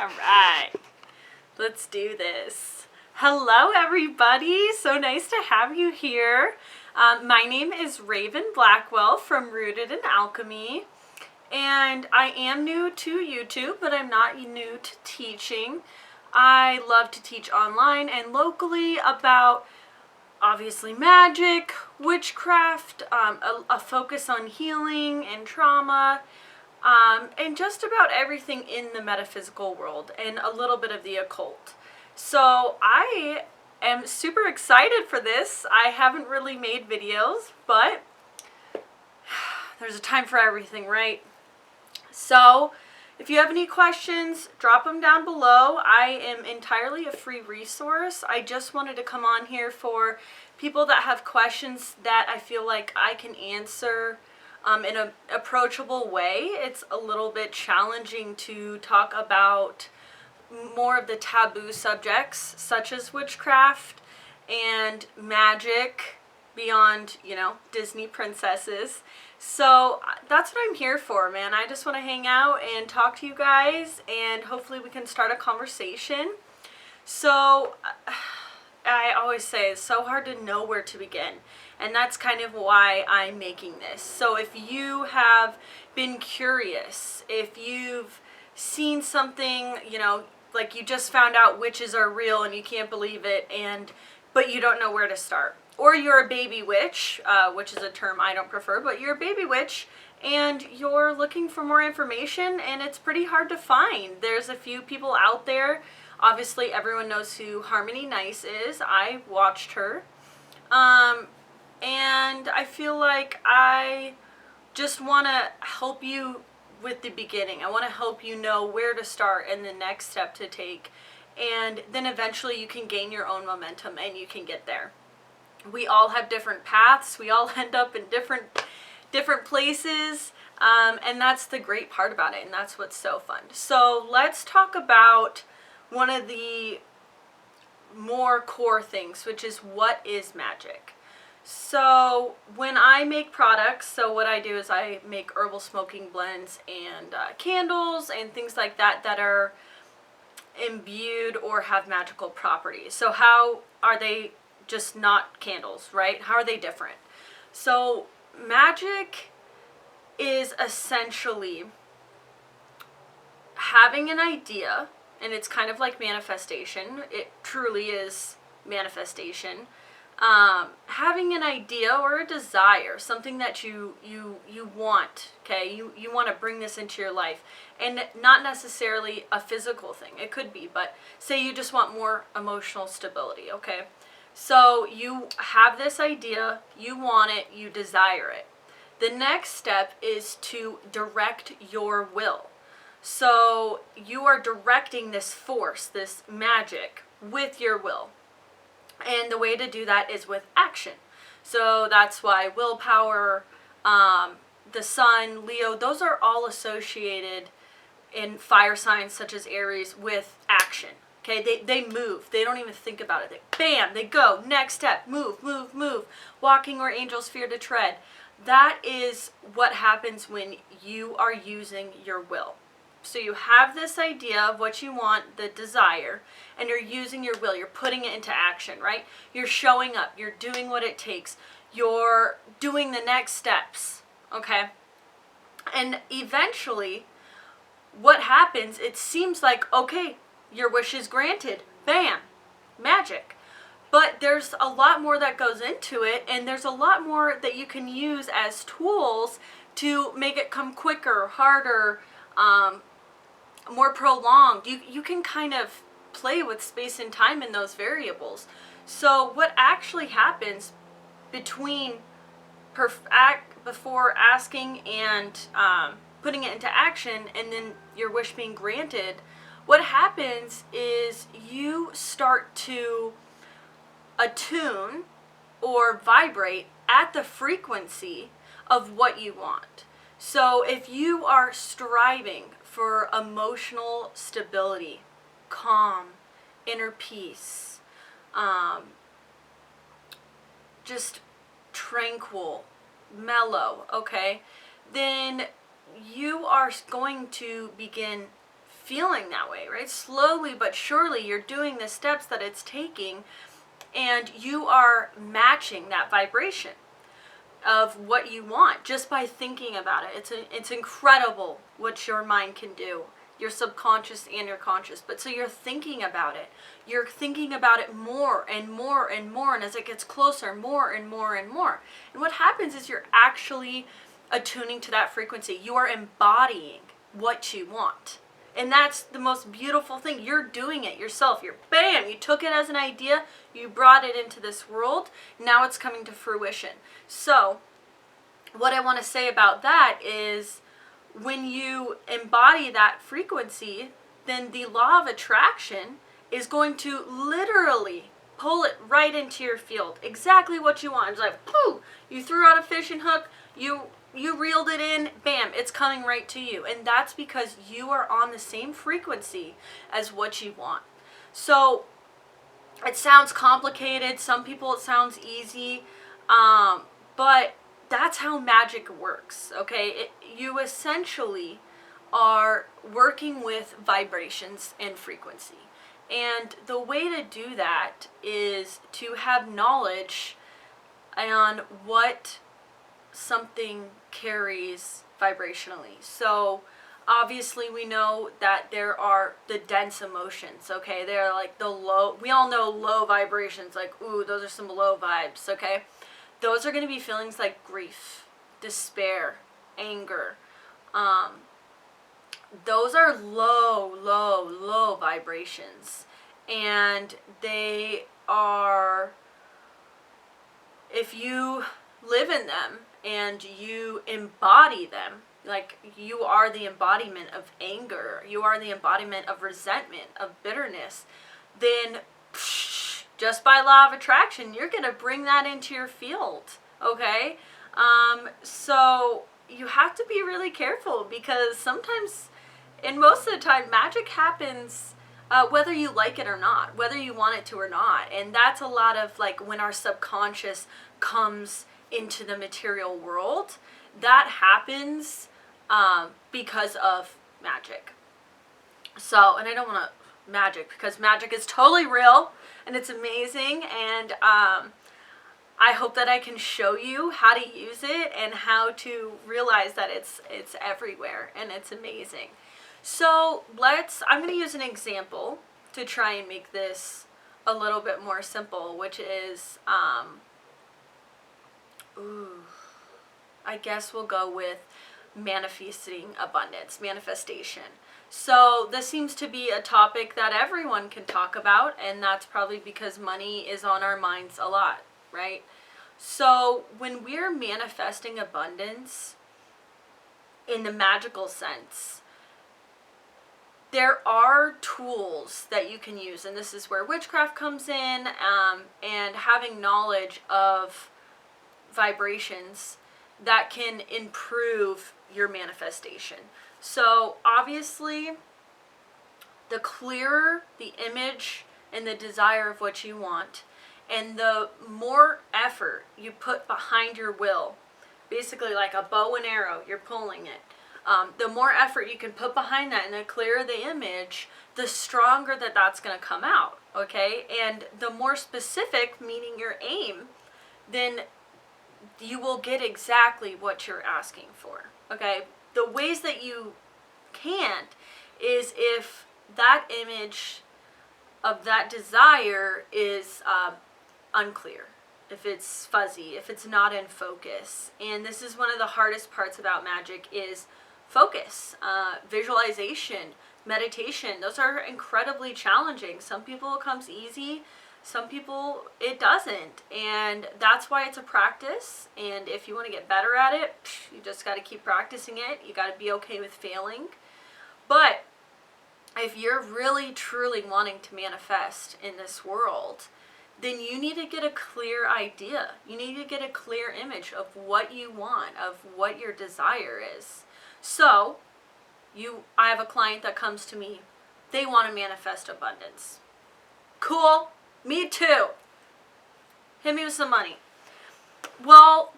All right, let's do this. Hello, everybody. So nice to have you here. My name is Raven Blackwell from Rooted in Alchemy, and I am new to YouTube, but I'm not new to teaching. I love to teach online and locally about obviously magic, witchcraft, a focus on healing and trauma, and just about everything in the metaphysical world and a little bit of the occult. So I am super excited for this. I haven't really made videos, but there's a time for everything, right? So if you have any questions, drop them down below. I am entirely a free resource. I just wanted to come on here for people that have questions that I feel like I can answer in an approachable way. It's a little bit challenging to talk about more of the taboo subjects such as witchcraft and magic beyond, you know, Disney princesses. So that's what I'm here for, man. I just want to hang out and talk to you guys, and hopefully we can start a conversation. So I always say it's so hard to know where to begin, and that's kind of why I'm making this. So if you have been curious, if you've seen something, you know, like you just found out witches are real and you can't believe it, but you don't know where to start, or you're a baby witch, which is a term I don't prefer, but you're a baby witch and you're looking for more information and it's pretty hard to find. There's a few people out there. Obviously everyone knows who Harmony Nice is. I watched her. And I feel like I just want to help you with the beginning. I want to help you know where to start and the next step to take. And then eventually you can gain your own momentum and you can get there. We all have different paths. We all end up in different places. And that's the great part about it. And that's what's so fun. So let's talk about one of the more core things, which is what is magic. So when I make products, so what I do is I make herbal smoking blends and candles and things like that that are imbued or have magical properties. So how are they just not candles, right? How are they different? So magic is essentially having an idea, and it's kind of like manifestation. It truly is manifestation. Having an idea or a desire, something that you want, okay? You want to bring this into your life, and not necessarily a physical thing. It could be, but say you just want more emotional stability, okay? So you have this idea, you want it, you desire it. The next step is to direct your will. So you are directing this force, this magic, with your will. And the way to do that is with action. So that's why willpower, the sun, Leo, those are all associated in fire signs such as Aries with action. Okay, they move. They don't even think about it. Bam, they go. Next step, move, move, move. Walking where angels fear to tread. That is what happens when you are using your will. So you have this idea of what you want, the desire, and you're using your will. You're putting it into action, right? You're showing up. You're doing what it takes. You're doing the next steps, okay? And eventually, what happens, it seems like, okay, your wish is granted. Bam, magic. But there's a lot more that goes into it, and there's a lot more that you can use as tools to make it come quicker, harder, more prolonged. You can kind of play with space and time in those variables. So what actually happens between before asking and putting it into action and then your wish being granted, what happens is you start to attune or vibrate at the frequency of what you want. So if you are striving for emotional stability, calm, inner peace, just tranquil, mellow, okay, then you are going to begin feeling that way, right? Slowly but surely, you're doing the steps that it's taking, and you are matching that vibration of what you want just by thinking about it. It's incredible what your mind can do, your subconscious and your conscious. But so you're thinking about it. You're thinking about it more and more and more, and as it gets closer, more and more and more. And what happens is you're actually attuning to that frequency. You are embodying what you want. And that's the most beautiful thing. You're doing it yourself. Bam, you took it as an idea, you brought it into this world, now it's coming to fruition. So, what I want to say about that is, when you embody that frequency, then the law of attraction is going to literally pull it right into your field. Exactly what you want. It's like, pooh, you threw out a fishing hook, you reeled it in, bam, it's coming right to you. And that's because you are on the same frequency as what you want. So it sounds complicated. Some people it sounds easy. But that's how magic works, okay? You essentially are working with vibrations and frequency. And the way to do that is to have knowledge on what something carries vibrationally. So obviously we know that there are the dense emotions, okay? They're like the low, we all know low vibrations, like, ooh, those are some low vibes, okay? Those are going to be feelings like grief, despair, anger. Those are low vibrations. And they are, if you live in them and you embody them, like you are the embodiment of anger, you are the embodiment of resentment, of bitterness, then just by law of attraction, you're going to bring that into your field, okay? So you have to be really careful, because sometimes, and most of the time, magic happens whether you like it or not, whether you want it to or not. And that's a lot of like when our subconscious comes into the material world, that happens because of magic. So, and I don't want to magic, because magic is totally real and it's amazing, and I hope that I can show you how to use it and how to realize that it's everywhere and it's amazing. So I'm going to use an example to try and make this a little bit more simple, which is, I guess we'll go with manifesting abundance, manifestation. So this seems to be a topic that everyone can talk about, and that's probably because money is on our minds a lot, right? So when we're manifesting abundance in the magical sense, there are tools that you can use, and this is where witchcraft comes in, and having knowledge of vibrations that can improve your manifestation. So obviously, the clearer the image and the desire of what you want, and the more effort you put behind your will, basically like a bow and arrow, you're pulling it. The more effort you can put behind that and the clearer the image, the stronger that's going to come out, okay? And the more specific, meaning your aim, then you will get exactly what you're asking for, okay? The ways that you can't is if that image of that desire is unclear, if it's fuzzy, if it's not in focus. And this is one of the hardest parts about magic is focus, visualization, meditation. Those are incredibly challenging. Some people it comes easy, some people it doesn't, and that's why it's a practice. And if you want to get better at it, you just got to keep practicing it. You got to be okay with failing. But if you're really truly wanting to manifest in this world, then you need to get a clear idea. You need to get a clear image of what you want, of what your desire is. So, I have a client that comes to me. They want to manifest abundance. Cool. Me too. Hit me with some money. Well,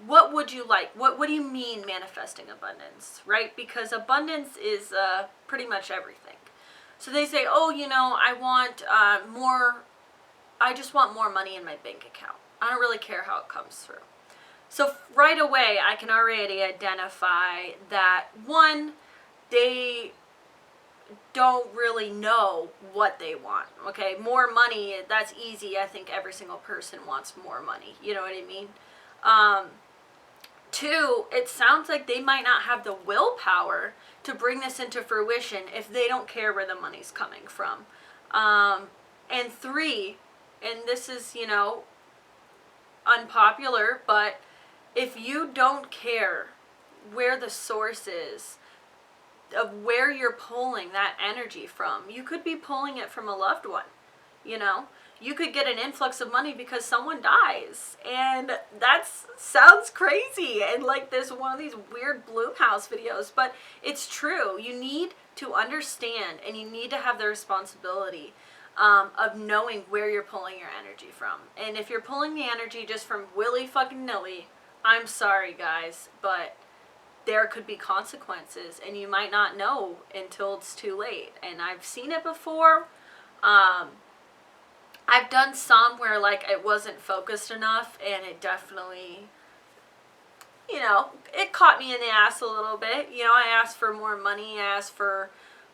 what would you like? What do you mean manifesting abundance, right? Because abundance is pretty much everything. So they say, oh, you know, I want I just want more money in my bank account. I don't really care how it comes through. So right away, I can already identify that, one, they don't really know what they want. Okay, more money, that's easy. I think every single person wants more money. You know what I mean? Two, it sounds like they might not have the willpower to bring this into fruition if they don't care where the money's coming from. And three, and this is, you know, unpopular, but if you don't care where the source is of where you're pulling that energy from, you could be pulling it from a loved one, you know? You could get an influx of money because someone dies, and that sounds crazy and like this one of these weird Bloomhouse videos, but it's true. You need to understand, and you need to have the responsibility of knowing where you're pulling your energy from. And if you're pulling the energy just from willy fucking nilly, I'm sorry guys, but there could be consequences, and you might not know until it's too late. And I've seen it before. I've done some where like it wasn't focused enough, and it definitely, you know, it caught me in the ass a little bit. You know, I asked for more money, I asked for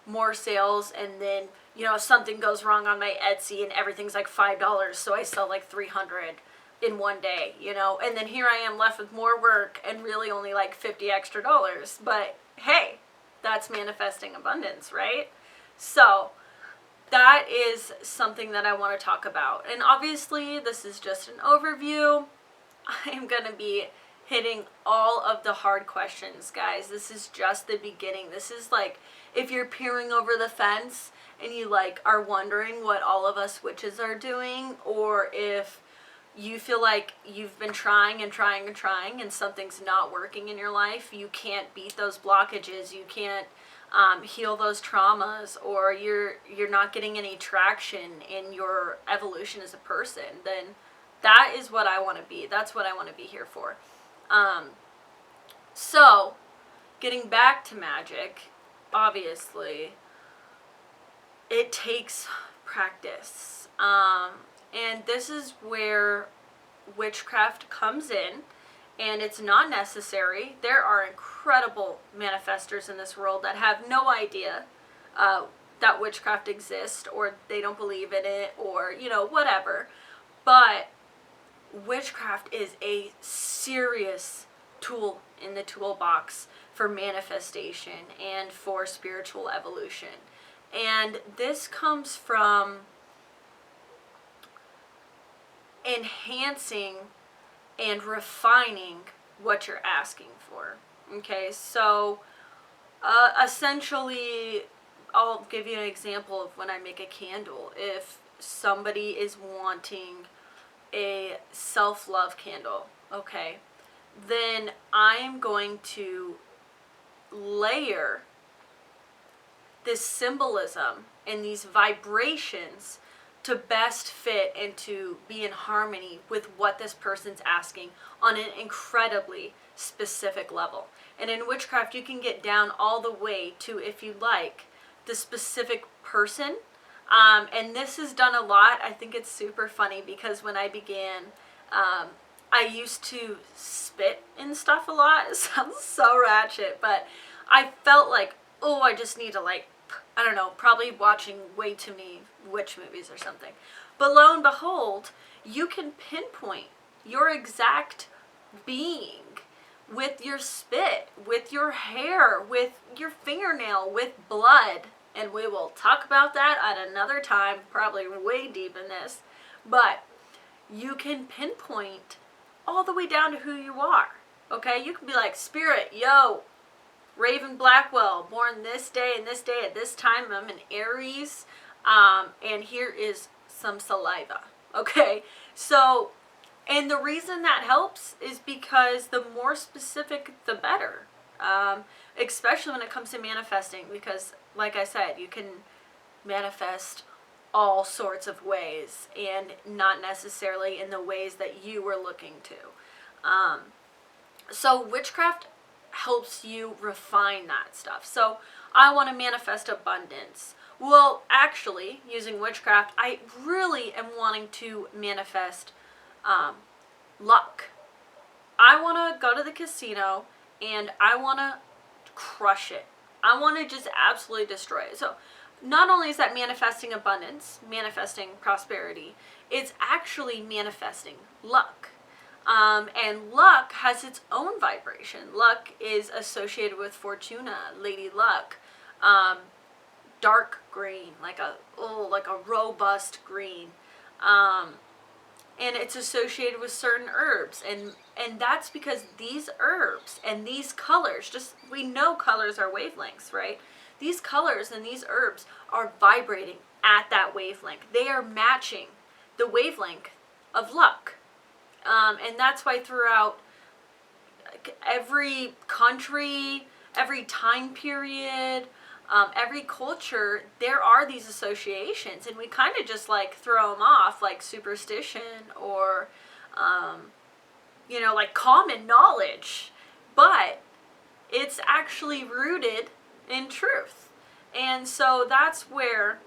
more sales, and then, you know, something goes wrong on my Etsy and everything's like $5, so I sell like 300 in one day, you know, and then here I am left with more work and really only like 50 extra dollars. But hey, that's manifesting abundance, right? So that is something that I want to talk about. And obviously this is just an overview. I'm going to be hitting all of the hard questions, guys. This is just the beginning. This is like if you're peering over the fence and you like are wondering what all of us witches are doing, or if you feel like you've been trying and trying and trying and something's not working in your life, you can't beat those blockages, you can't heal those traumas, or you're not getting any traction in your evolution as a person, then that is what I want to be. That's what I want to be here for. So, getting back to magic, obviously, it takes practice. And this is where witchcraft comes in, and it's not necessary. There are incredible manifestors in this world that have no idea that witchcraft exists, or they don't believe in it, or, you know, whatever. But witchcraft is a serious tool in the toolbox for manifestation and for spiritual evolution. And this comes from enhancing and refining what you're asking for. Okay, so essentially, I'll give you an example of when I make a candle. If somebody is wanting a self-love candle, okay, then I'm going to layer this symbolism and these vibrations to best fit and to be in harmony with what this person's asking on an incredibly specific level. And in witchcraft, you can get down all the way to, if you like, the specific person. And this is done a lot. I think it's super funny because when I began, I used to spit and stuff a lot. It sounds so ratchet, but I felt like, oh, I just need to like, I don't know, probably watching way too many witch movies or something. But lo and behold, you can pinpoint your exact being with your spit, with your hair, with your fingernail, with blood. And we will talk about that at another time, probably way deep in this. But you can pinpoint all the way down to who you are. Okay? You can be like, Spirit, yo, Raven Blackwell, born this day and this day at this time. I'm an Aries, and here is some saliva. Okay, so, and the reason that helps is because the more specific, the better. Especially when it comes to manifesting, because, like I said, you can manifest all sorts of ways, and not necessarily in the ways that you were looking to. So witchcraft helps you refine that stuff. So I want to manifest abundance. Well, actually, using witchcraft, I really am wanting to manifest luck. I want to go to the casino and I want to crush it. I want to just absolutely destroy it. So not only is that manifesting abundance, manifesting prosperity, it's actually manifesting luck. And luck has its own vibration. Luck is associated with Fortuna, Lady Luck, dark green, like a robust green, and it's associated with certain herbs, and that's because these herbs and these colors, just we know colors are wavelengths, right? These colors and these herbs are vibrating at that wavelength. They are matching the wavelength of luck. And that's why throughout every country, every time period, every culture, there are these associations, and we kind of just like throw them off like superstition or, like common knowledge, but it's actually rooted in truth. And so that's where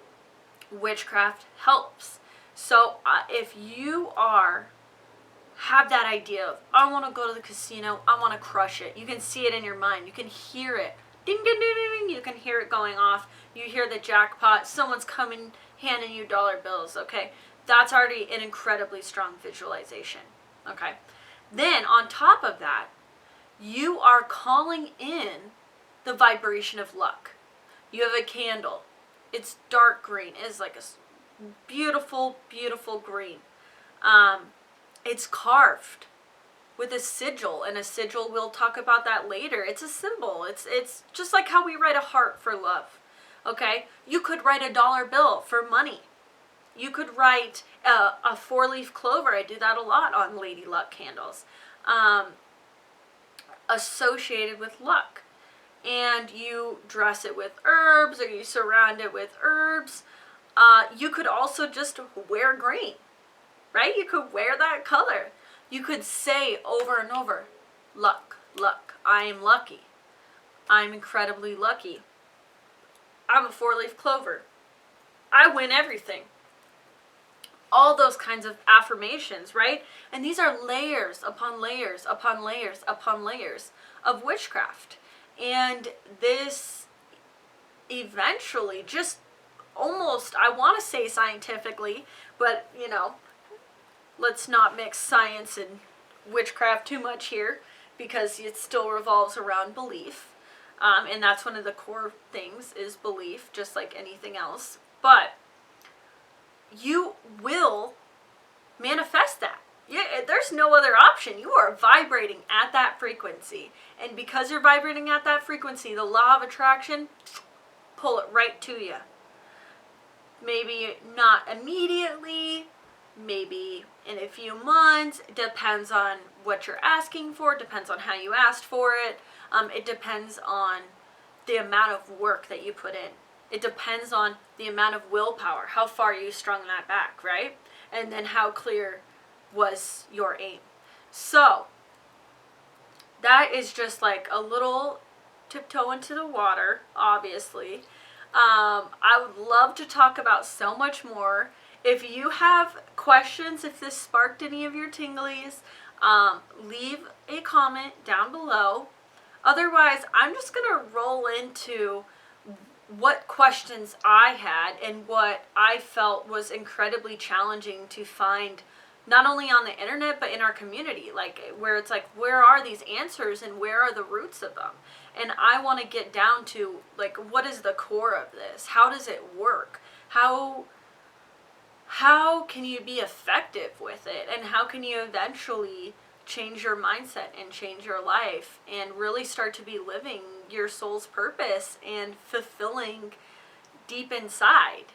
witchcraft helps. So if you have that idea of, I want to go to the casino, I want to crush it. You can see it in your mind. You can hear it. Ding, ding, ding, ding, ding. You can hear it going off. You hear the jackpot. Someone's coming, handing you dollar bills, okay? That's already an incredibly strong visualization, okay? Then, on top of that, you are calling in the vibration of luck. You have a candle. It's dark green. It's like a beautiful, beautiful green. It's carved with a sigil, and a sigil, we'll talk about that later. It's a symbol. It's just like how we write a heart for love, okay? You could write a dollar bill for money. You could write a 4-leaf clover. I do that a lot on Lady Luck candles, associated with luck. And you dress it with herbs, or you surround it with herbs. You could also just wear green, right? You could wear that color. You could say over and over, luck, luck. I am lucky. I'm incredibly lucky. I'm a 4-leaf clover. I win everything. All those kinds of affirmations, right? And these are layers upon layers upon layers upon layers of witchcraft. And this eventually, just almost, I want to say scientifically, but let's not mix science and witchcraft too much here, because it still revolves around belief. And that's one of the core things, is belief, just like anything else. But you will manifest that. There's no other option. You are vibrating at that frequency. And because you're vibrating at that frequency, the law of attraction, pull it right to you. Maybe not immediately, maybe in a few months. It depends on what you're asking for. It depends on how you asked for it. It depends on the amount of work that you put in. It depends on the amount of willpower, how far you strung that back, right? And then how clear was your aim. So that is just like a little tiptoe into the water, obviously. I would love to talk about so much more. If you have questions, if this sparked any of your tinglies, leave a comment down below. Otherwise, I'm just going to roll into what questions I had and what I felt was incredibly challenging to find, not only on the internet, but in our community, like where it's like, where are these answers and where are the roots of them? And I want to get down to, like, what is the core of this? How does it work? How can you be effective with it? And how can you eventually change your mindset and change your life and really start to be living your soul's purpose and fulfilling deep inside?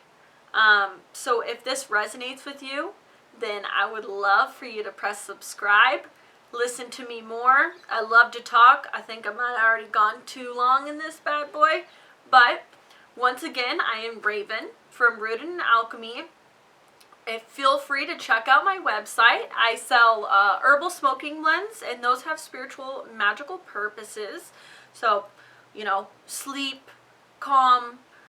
So if this resonates with you, then I would love for you to press subscribe. Listen to me more. I love to talk. I think I might have already gone too long in this bad boy. But once again, I am Raven from Rooted in Alchemy. feel free to check out my website. I sell herbal smoking blends, and those have spiritual, magical purposes. So, you know, sleep, calm,